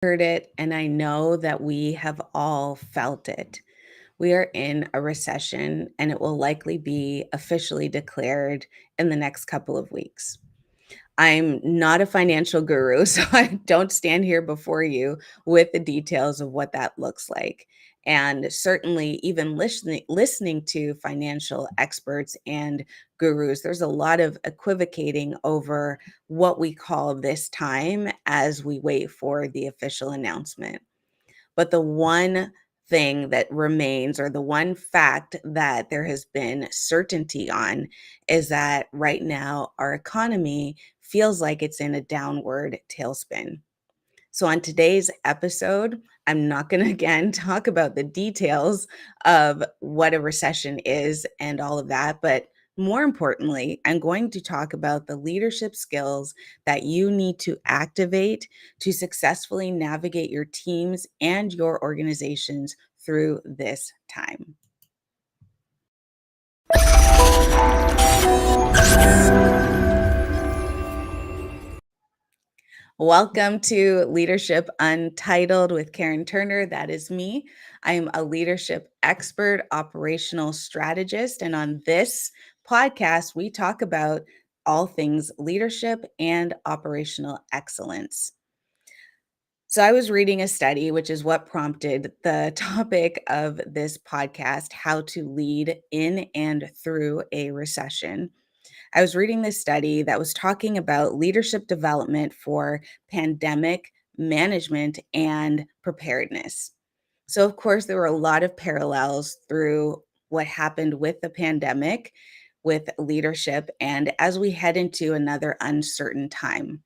Heard it, and I know that we have all felt it. We are in a recession, and it will likely be officially declared in the next couple of weeks. I'm not a financial guru, so I don't stand here before you with the details of what that looks like. And certainly, even listening to financial experts and gurus, there's a lot of equivocating over what we call this time as we wait for the official announcement. But the one thing that remains, or the one fact that there has been certainty on, is that right now our economy feels like it's in a downward tailspin. So, on today's episode, I'm not going to again talk about the details of what a recession is and all of that, but more importantly, I'm going to talk about the leadership skills that you need to activate to successfully navigate your teams and your organizations through this time. Welcome to Leadership Untitled with Kareen Turner. That is me. I am a leadership expert, operational strategist. And on this podcast, we talk about all things leadership and operational excellence. So, I was reading a study, which is what prompted the topic of this podcast: how to lead in and through a recession. I was reading this study that was talking about leadership development for pandemic management and preparedness. So, of course, there were a lot of parallels through what happened with the pandemic, with leadership, and as we head into another uncertain time.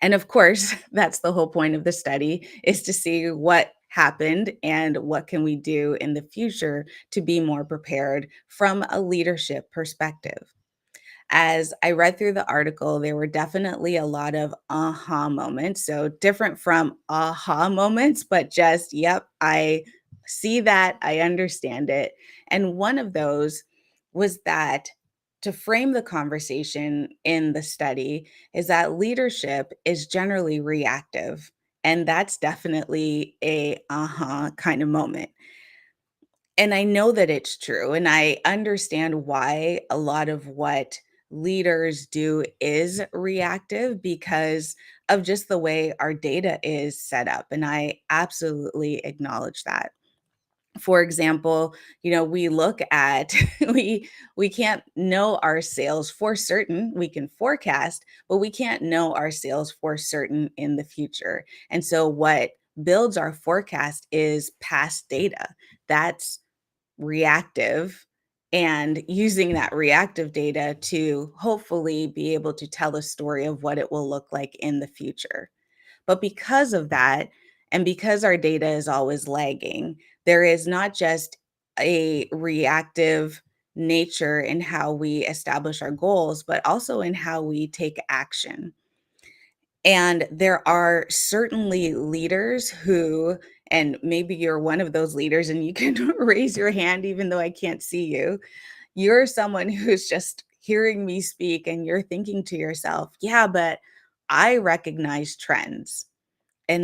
And of course, that's the whole point of the study, is to see what happened and what can we do in the future to be more prepared from a leadership perspective. As I read through the article, there were definitely a lot of aha moments. So different from aha moments, but just, yep, I see that, I understand it. And one of those was that, to frame the conversation in the study, is that leadership is generally reactive. And that's definitely a aha kind of moment. And I know that it's true, and I understand why a lot of what leaders do is reactive because of just the way our data is set up, and I absolutely acknowledge that. For example, we look at we can't know our sales for certain. We can forecast, but we can't know our sales for certain in the future. And so what builds our forecast is past data. That's reactive, and using that reactive data to hopefully be able to tell a story of what it will look like in the future. But because of that, and because our data is always lagging, there is not just a reactive nature in how we establish our goals, but also in how we take action. And there are certainly leaders who, and maybe you're one of those leaders and you can raise your hand even though I can't see you. You're someone who's just hearing me speak and you're thinking to yourself, yeah, but I recognize trends. And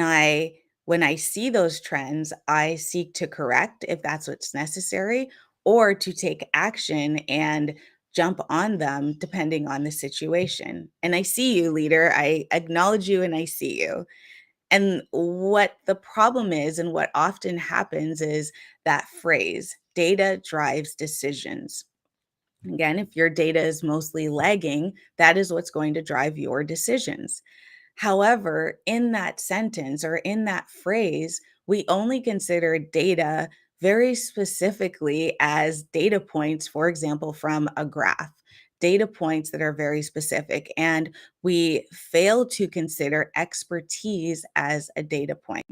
when I see those trends, I seek to correct if that's what's necessary, or to take action and jump on them depending on the situation. And I see you, leader. I acknowledge you and I see you. And what the problem is, and what often happens, is that phrase: data drives decisions. Again, if your data is mostly lagging, that is what's going to drive your decisions. However, in that sentence or in that phrase, we only consider data very specifically as data points, for example, from a graph, data points that are very specific. And we fail to consider expertise as a data point.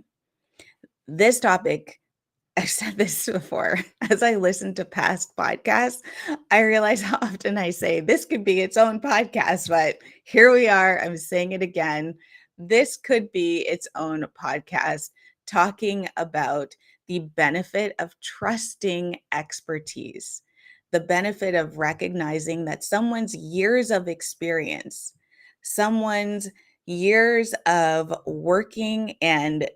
This topic, I've said this before. As I listen to past podcasts, I realize how often I say this could be its own podcast, but here we are. I'm saying it again. This could be its own podcast, talking about the benefit of trusting expertise, the benefit of recognizing that someone's years of experience, someone's years of working and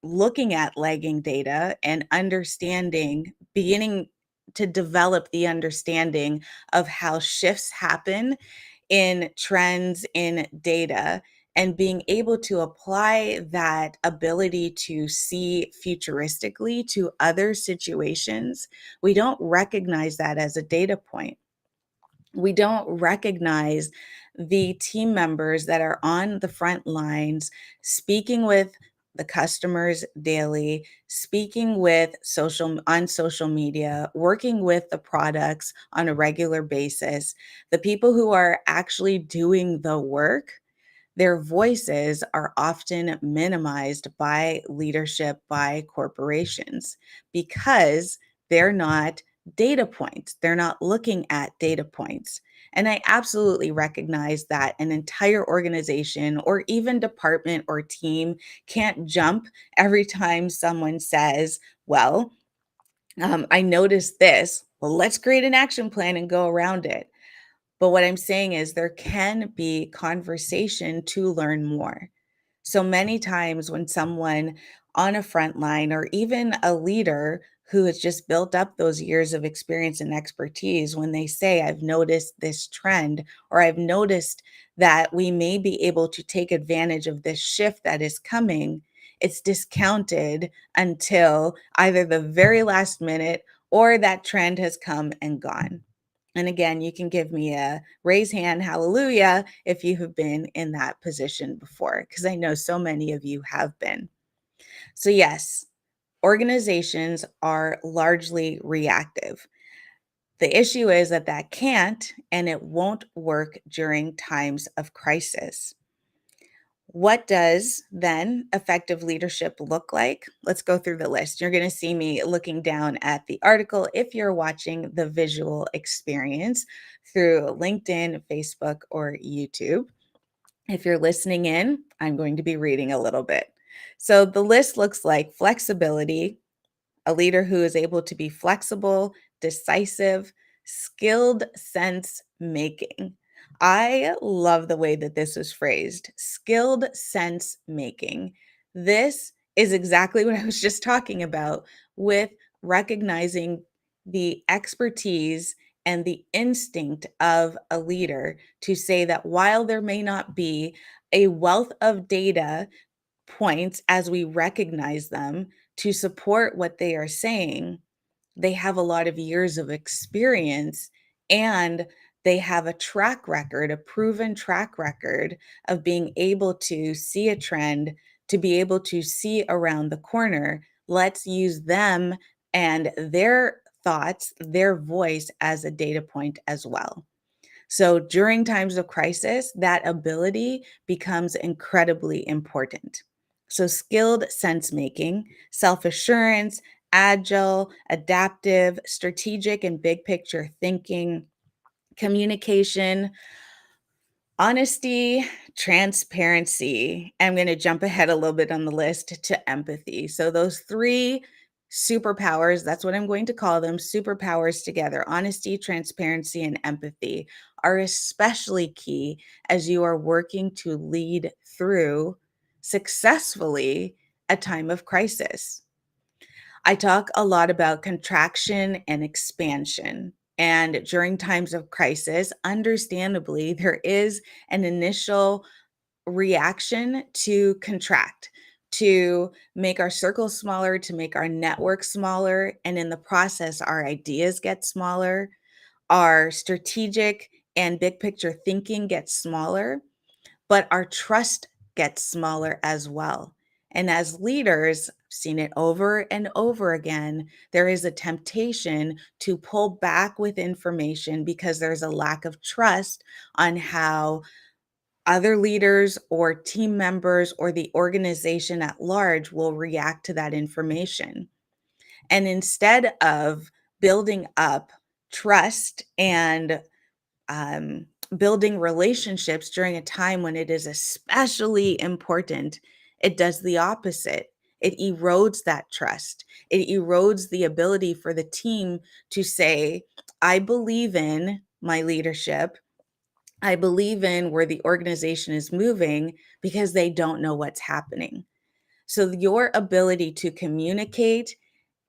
looking at lagging data and understanding, beginning to develop the understanding of how shifts happen in trends in data, and being able to apply that ability to see futuristically to other situations. We don't recognize that as a data point. We don't recognize the team members that are on the front lines, speaking with the customers daily, speaking with social media, working with the products on a regular basis, the people who are actually doing the work. Their voices are often minimized by leadership, by corporations, because they're not data points. They're not looking at data points. And I absolutely recognize that an entire organization or even department or team can't jump every time someone says, well, I noticed this. Well, let's create an action plan and go around it. But what I'm saying is there can be conversation to learn more. So many times when someone on a front line or even a leader who has just built up those years of experience and expertise, when they say, I've noticed this trend, or I've noticed that we may be able to take advantage of this shift that is coming, it's discounted until either the very last minute or that trend has come and gone. And again, you can give me a raise hand, hallelujah, if you have been in that position before, because I know so many of you have been. So, yes, organizations are largely reactive. The issue is that that can't and it won't work during times of crisis. What does then effective leadership look like? Let's go through the list. You're going to see me looking down at the article if you're watching the visual experience through LinkedIn, Facebook, or YouTube. If you're listening in, I'm going to be reading a little bit. So the list looks like flexibility, a leader who is able to be flexible, decisive, skilled sense making. I love the way that this was phrased, skilled sense making. This is exactly what I was just talking about with recognizing the expertise and the instinct of a leader to say that while there may not be a wealth of data points as we recognize them to support what they are saying, they have a lot of years of experience and they have a track record, a proven track record of being able to see a trend, to be able to see around the corner. Let's use them and their thoughts, their voice as a data point as well. So during times of crisis, that ability becomes incredibly important. So skilled sense making, self assurance, agile, adaptive, strategic, and big picture thinking, communication, honesty, transparency. I'm going to jump ahead a little bit on the list to empathy. So, those three superpowers, that's what I'm going to call them, superpowers together, honesty, transparency, and empathy, are especially key as you are working to lead through successfully a time of crisis. I talk a lot about contraction and expansion. And during times of crisis, understandably, there is an initial reaction to contract, to make our circle smaller, to make our network smaller. And in the process, our ideas get smaller, our strategic and big picture thinking gets smaller, but our trust gets smaller as well. And as leaders, I've seen it over and over again, there is a temptation to pull back with information because there's a lack of trust on how other leaders or team members or the organization at large will react to that information. And instead of building up trust and building relationships during a time when it is especially important, it does the opposite. It erodes that trust. It erodes the ability for the team to say, I believe in my leadership. I believe in where the organization is moving because they don't know what's happening. So, your ability to communicate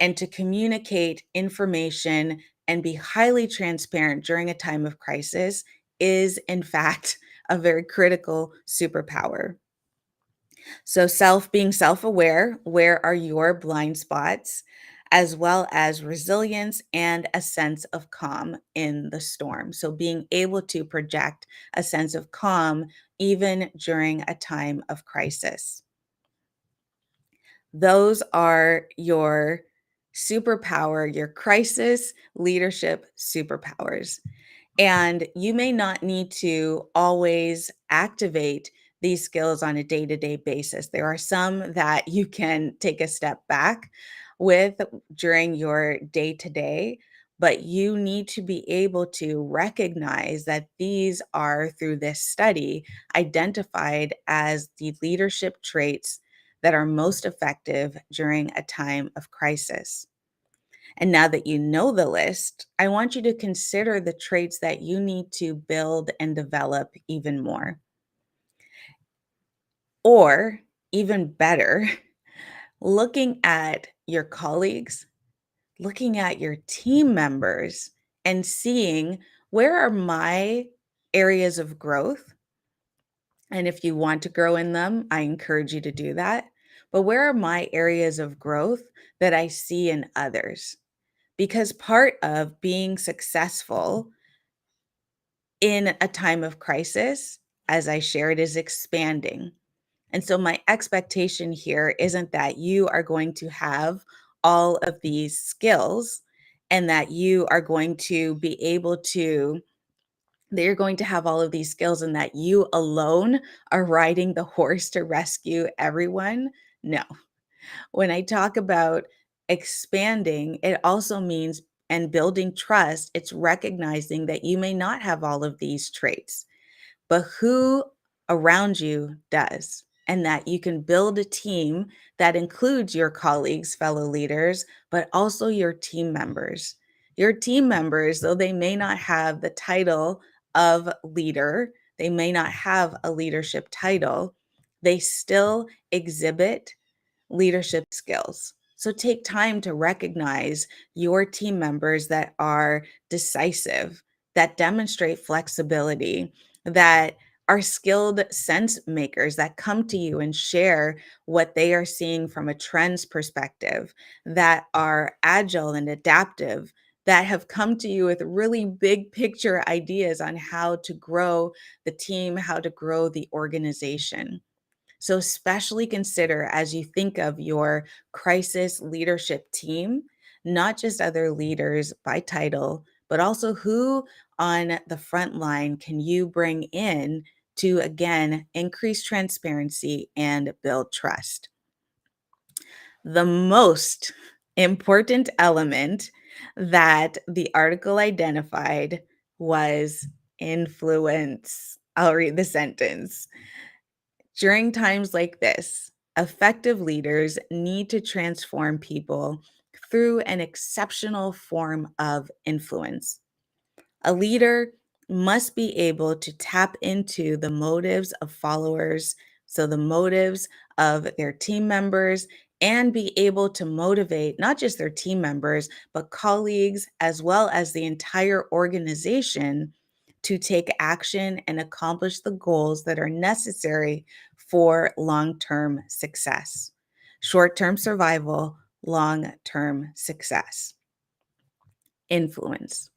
and to communicate information and be highly transparent during a time of crisis is, in fact, a very critical superpower. So, being self aware, where are your blind spots, as well as resilience and a sense of calm in the storm. So, being able to project a sense of calm even during a time of crisis. Those are your superpower, your crisis leadership superpowers. And you may not need to always activate these skills on a day to day basis. There are some that you can take a step back with during your day to day, but you need to be able to recognize that these are, through this study, identified as the leadership traits that are most effective during a time of crisis. And now that you know the list, I want you to consider the traits that you need to build and develop even more. Or, even better, looking at your colleagues, looking at your team members, and seeing where are my areas of growth. And if you want to grow in them, I encourage you to do that. But where are my areas of growth that I see in others? Because part of being successful in a time of crisis, as I shared, is expanding. And so my expectation here isn't that you are going to have all of these skills and that you are going to be able to that you're going to have all of these skills and that you alone are riding the horse to rescue everyone. No. When I talk about expanding, it also means and building trust, it's recognizing that you may not have all of these traits, but who around you does. And that you can build a team that includes your colleagues, fellow leaders, but also your team members. Your team members, though they may not have the title of leader, they may not have a leadership title, they still exhibit leadership skills. So take time to recognize your team members that are decisive, that demonstrate flexibility, that are skilled sense makers that come to you and share what they are seeing from a trends perspective, that are agile and adaptive, that have come to you with really big picture ideas on how to grow the team, how to grow the organization. So, especially consider as you think of your crisis leadership team, not just other leaders by title, but also who on the front line can you bring in to, again, increase transparency and build trust. The most important element that the article identified was influence. I'll read the sentence. During times like this, effective leaders need to transform people through an exceptional form of influence. A leader must be able to tap into the motives of followers, so the motives of their team members, and be able to motivate not just their team members, but colleagues as well as the entire organization to take action and accomplish the goals that are necessary for long term success. Short term survival, long term success. Influence.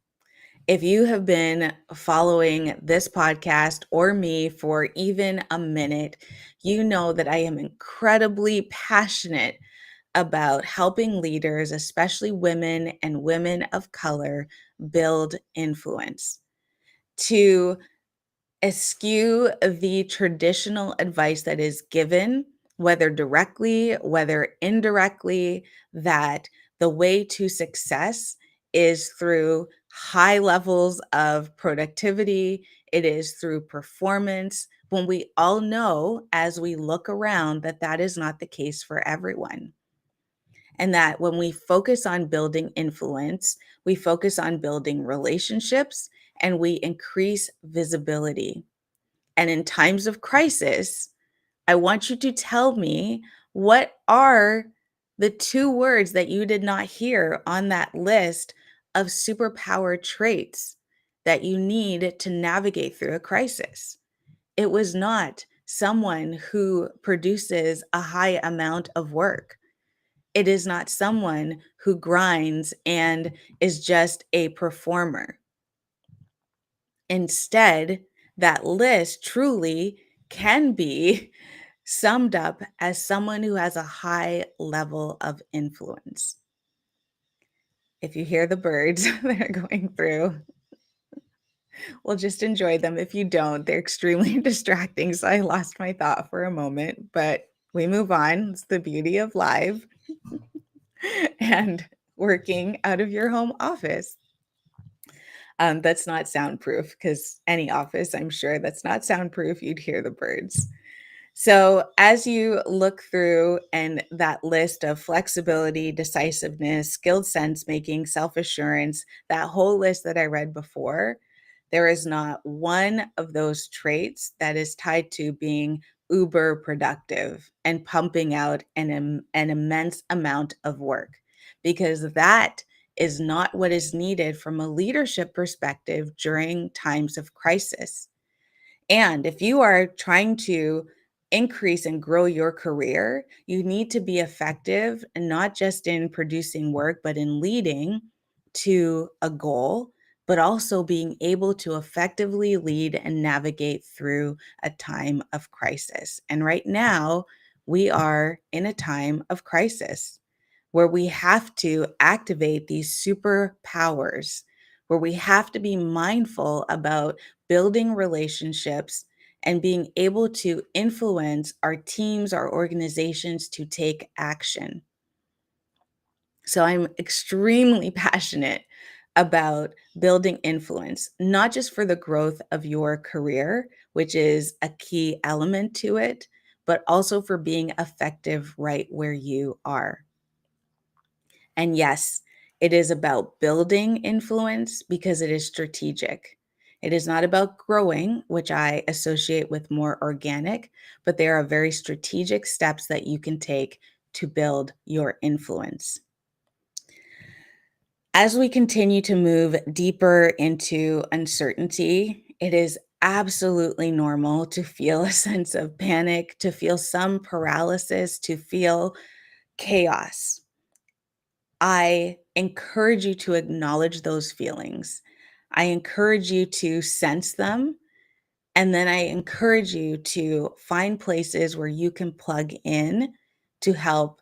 If you have been following this podcast or me for even a minute, you know that I am incredibly passionate about helping leaders, especially women and women of color, build influence. To eschew the traditional advice that is given, whether directly, whether indirectly, that the way to success is through high levels of productivity, it is through performance. When we all know, as we look around, that that is not the case for everyone. And that when we focus on building influence, we focus on building relationships and we increase visibility. And in times of crisis, I want you to tell me, what are the two words that you did not hear on that list of superpower traits that you need to navigate through a crisis? It was not someone who produces a high amount of work. It is not someone who grinds and is just a performer. Instead, that list truly can be summed up as someone who has a high level of influence. If you hear the birds that are going through, well, just enjoy them. If you don't, they're extremely distracting. So I lost my thought for a moment, but we move on. It's the beauty of live and working out of your home office. That's not soundproof, because any office, I'm sure that's not soundproof, you'd hear the birds. So, as you look through and that list of flexibility, decisiveness, skilled sense making, self assurance, that whole list that I read before, there is not one of those traits that is tied to being uber productive and pumping out an immense amount of work, because that is not what is needed from a leadership perspective during times of crisis. And if you are trying to increase and grow your career, you need to be effective, and not just in producing work, but in leading to a goal, but also being able to effectively lead and navigate through a time of crisis. And right now, we are in a time of crisis where we have to activate these superpowers, where we have to be mindful about building relationships and being able to influence our teams, our organizations to take action. So I'm extremely passionate about building influence, not just for the growth of your career, which is a key element to it, but also for being effective right where you are. And yes, it is about building influence because it is strategic. It is not about growing, which I associate with more organic, but there are very strategic steps that you can take to build your influence. As we continue to move deeper into uncertainty, it is absolutely normal to feel a sense of panic, to feel some paralysis, to feel chaos. I encourage you to acknowledge those feelings. I encourage you to sense them. And then I encourage you to find places where you can plug in to help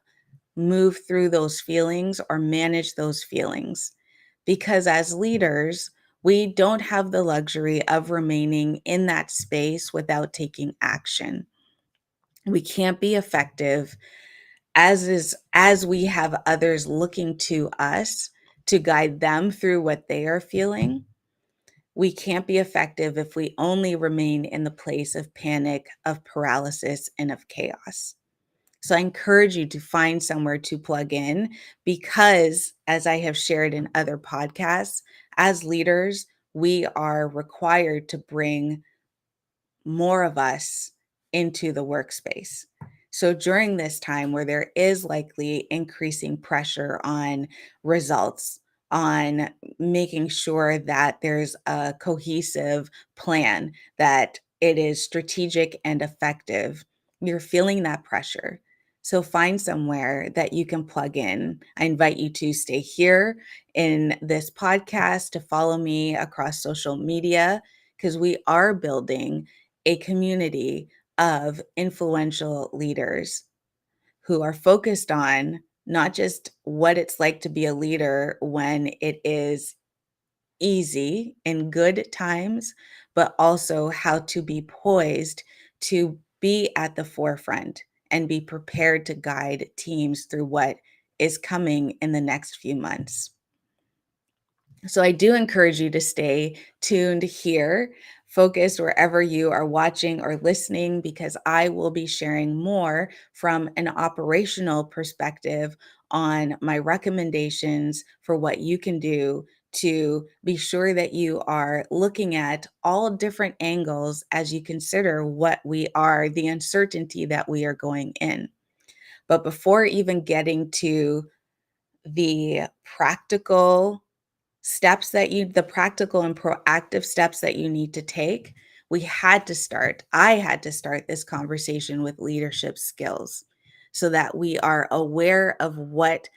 move through those feelings or manage those feelings. Because as leaders, we don't have the luxury of remaining in that space without taking action. We can't be effective as we have others looking to us to guide them through what they are feeling. We can't be effective if we only remain in the place of panic, of paralysis, and of chaos. So I encourage you to find somewhere to plug in, because, as I have shared in other podcasts, as leaders, we are required to bring more of us into the workspace. So during this time where there is likely increasing pressure on results, on making sure that there's a cohesive plan, that it is strategic and effective, you're feeling that pressure. So find somewhere that you can plug in. I invite you to stay here in this podcast, to follow me across social media, because we are building a community of influential leaders who are focused on not just what it's like to be a leader when it is easy in good times, but also how to be poised to be at the forefront and be prepared to guide teams through what is coming in the next few months. So I do encourage you to stay tuned here, focused wherever you are watching or listening, because I will be sharing more from an operational perspective on my recommendations for what you can do to be sure that you are looking at all different angles as you consider the uncertainty that we are going in. But before even getting to the the practical and proactive steps that you need to take, I had to start this conversation with leadership skills so that we are aware of what,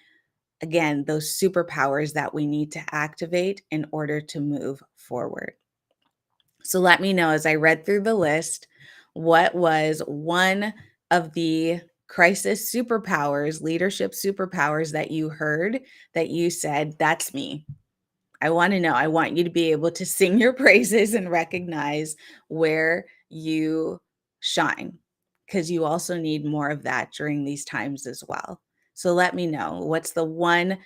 again, those superpowers that we need to activate in order to move forward. So let me know, as I read through the list, what was one of the crisis superpowers, leadership superpowers that you heard that you said, that's me. I want to know. I want you to be able to sing your praises and recognize where you shine, because you also need more of that during these times as well. So let me know, what's the one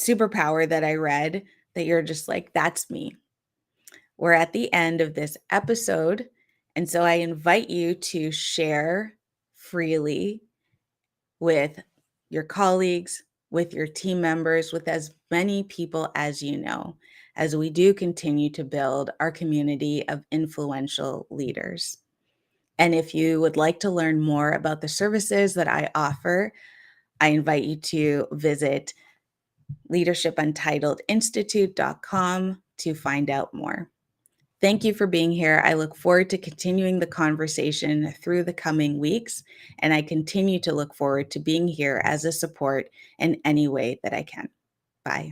superpower that I read that you're just like, that's me. We're at the end of this episode. And so I invite you to share freely with your colleagues, with your team members, with as many people as you know, as we do continue to build our community of influential leaders. And if you would like to learn more about the services that I offer, I invite you to visit leadershipuntitledinstitute.com to find out more. Thank you for being here. I look forward to continuing the conversation through the coming weeks, and I continue to look forward to being here as a support in any way that I can. Bye.